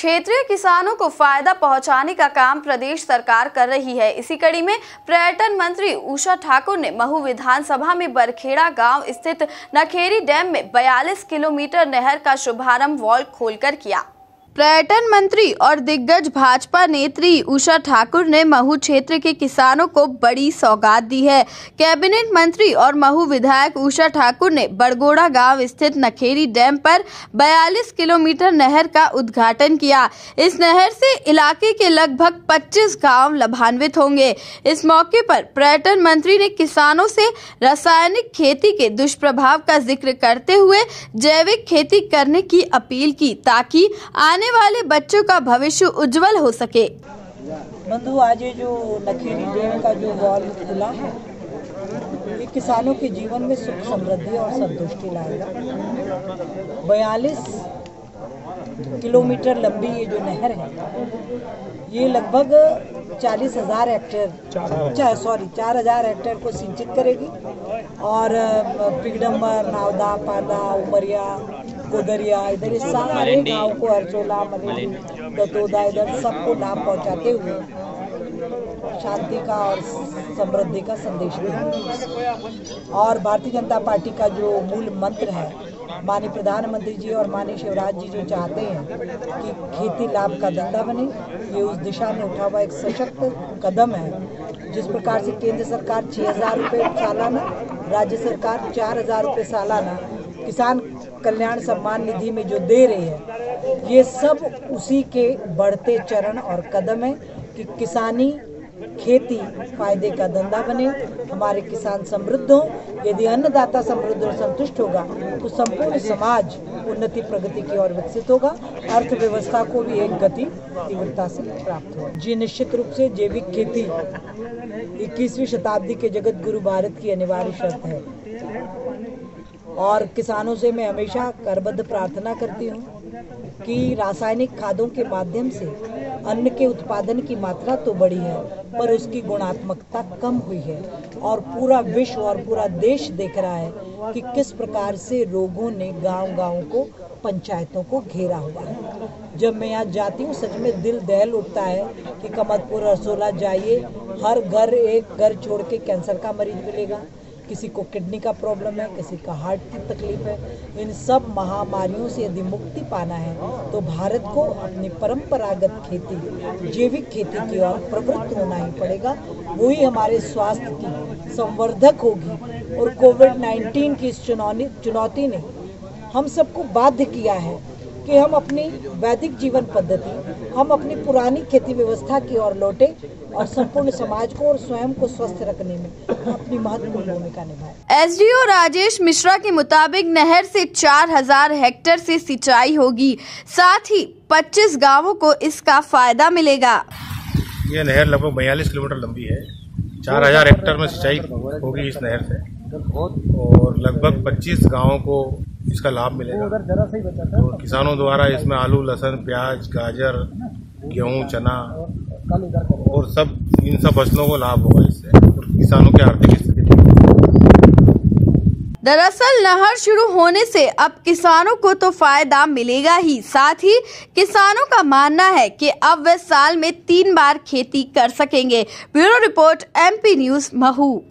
क्षेत्रीय किसानों को फायदा पहुंचाने का काम प्रदेश सरकार कर रही है। इसी कड़ी में पर्यटन मंत्री उषा ठाकुर ने महू विधानसभा में बरखेड़ा गांव स्थित नखेरी डैम में 42 किलोमीटर नहर का शुभारंभ वॉल खोलकर किया। पर्यटन मंत्री और दिग्गज भाजपा नेत्री उषा ठाकुर ने महू क्षेत्र के किसानों को बड़ी सौगात दी है। कैबिनेट मंत्री और महू विधायक उषा ठाकुर ने बड़गोड़ा गांव स्थित नखेरी डैम पर 42 किलोमीटर नहर का उद्घाटन किया। इस नहर से इलाके के लगभग 25 गांव लाभान्वित होंगे। इस मौके पर पर्यटन मंत्री ने किसानों से रासायनिक खेती के दुष्प्रभाव का जिक्र करते हुए जैविक खेती करने की अपील की, ताकि आने वाले बच्चों का भविष्य उज्जवल हो सके। बंधु, आज ये जो नखेरी डैम का जो वॉल खुला है, ये किसानों के जीवन में सुख समृद्धि और संतुष्टि लाएगा। 42 किलोमीटर लंबी ये जो नहर है, ये लगभग 40,000 हेक्टेयर को सिंचित करेगी और पिगडम्बर, नावदा, पादा, उमरिया, गोदरिया, इधर सारे गाँव को, हरचोला, मलेरी, दतोदा, इधर सबको लाभ पहुंचाते हुए शांति का और समृद्धि का संदेश देंगे। और भारतीय जनता पार्टी का जो मूल मंत्र है, माननीय प्रधानमंत्री जी और माननीय शिवराज जी जो चाहते हैं कि खेती लाभ का धंधा बने, ये उस दिशा में उठा हुआ एक सशक्त कदम है। जिस प्रकार से केंद्र सरकार 6,000 रुपये सालाना, राज्य सरकार 4,000 रुपये सालाना किसान कल्याण सम्मान निधि में जो दे रही है, ये सब उसी के बढ़ते चरण और कदम है कि किसानी खेती फायदे का धंधा बने, हमारे किसान समृद्ध हो। यदि अन्नदाता समृद्ध और संतुष्ट होगा तो संपूर्ण समाज उन्नति प्रगति की ओर विकसित होगा, अर्थव्यवस्था को भी एक गति तीव्रता से प्राप्त होगा। जी, निश्चित रूप से जैविक खेती 21वीं शताब्दी के जगत गुरु भारत की अनिवार्य शर्त है और किसानों से मैं हमेशा करबद्ध प्रार्थना करती हूँ कि रासायनिक खादों के माध्यम से अन्न के उत्पादन की मात्रा तो बढ़ी है, पर उसकी गुणात्मकता कम हुई है और पूरा विश्व और पूरा देश देख रहा है कि किस प्रकार से रोगों ने गांव-गांव को, पंचायतों को घेरा हुआ है। जब मैं यहाँ जाती हूँ, सच में दिल दहल उठता है कि कमतपुर, रसोला जाइए, हर घर एक घर छोड़ के कैंसर का मरीज मिलेगा, किसी को किडनी का प्रॉब्लम है, किसी का हार्ट की तकलीफ है। इन सब महामारियों से यदि मुक्ति पाना है तो भारत को अपनी परंपरागत खेती, जैविक खेती की ओर प्रवृत्त होना ही पड़ेगा। वही हमारे स्वास्थ्य की संवर्धक होगी। और कोविड-19 की इस चुनौती ने हम सबको बाध्य किया है कि हम अपनी वैदिक जीवन पद्धति, हम अपनी पुरानी खेती व्यवस्था की ओर लौटे और संपूर्ण समाज को और स्वयं को स्वस्थ रखने में अपनी महत्वपूर्ण भूमिका निभाए। एसडीओ राजेश मिश्रा के मुताबिक नहर से 4,000 हेक्टेयर से सिंचाई होगी, साथ ही 25 गांवों को इसका फायदा मिलेगा। ये नहर लगभग 42 किलोमीटर लंबी है। 4,000 हेक्टेयर में सिंचाई होगी इस नहर से और लगभग 25 गांवों को इसका लाभ मिलेगा। तो किसानों द्वारा इसमें आलू, लहसुन, प्याज, गाजर, गेहूं, चना और इन सब फसलों को लाभ होगा इससे और किसानों की आर्थिक स्थिति। दरअसल नहर शुरू होने से अब किसानों को तो फायदा मिलेगा ही, साथ ही किसानों का मानना है कि अब वे साल में 3 बार खेती कर सकेंगे। Bureau report, MP news, Mhow.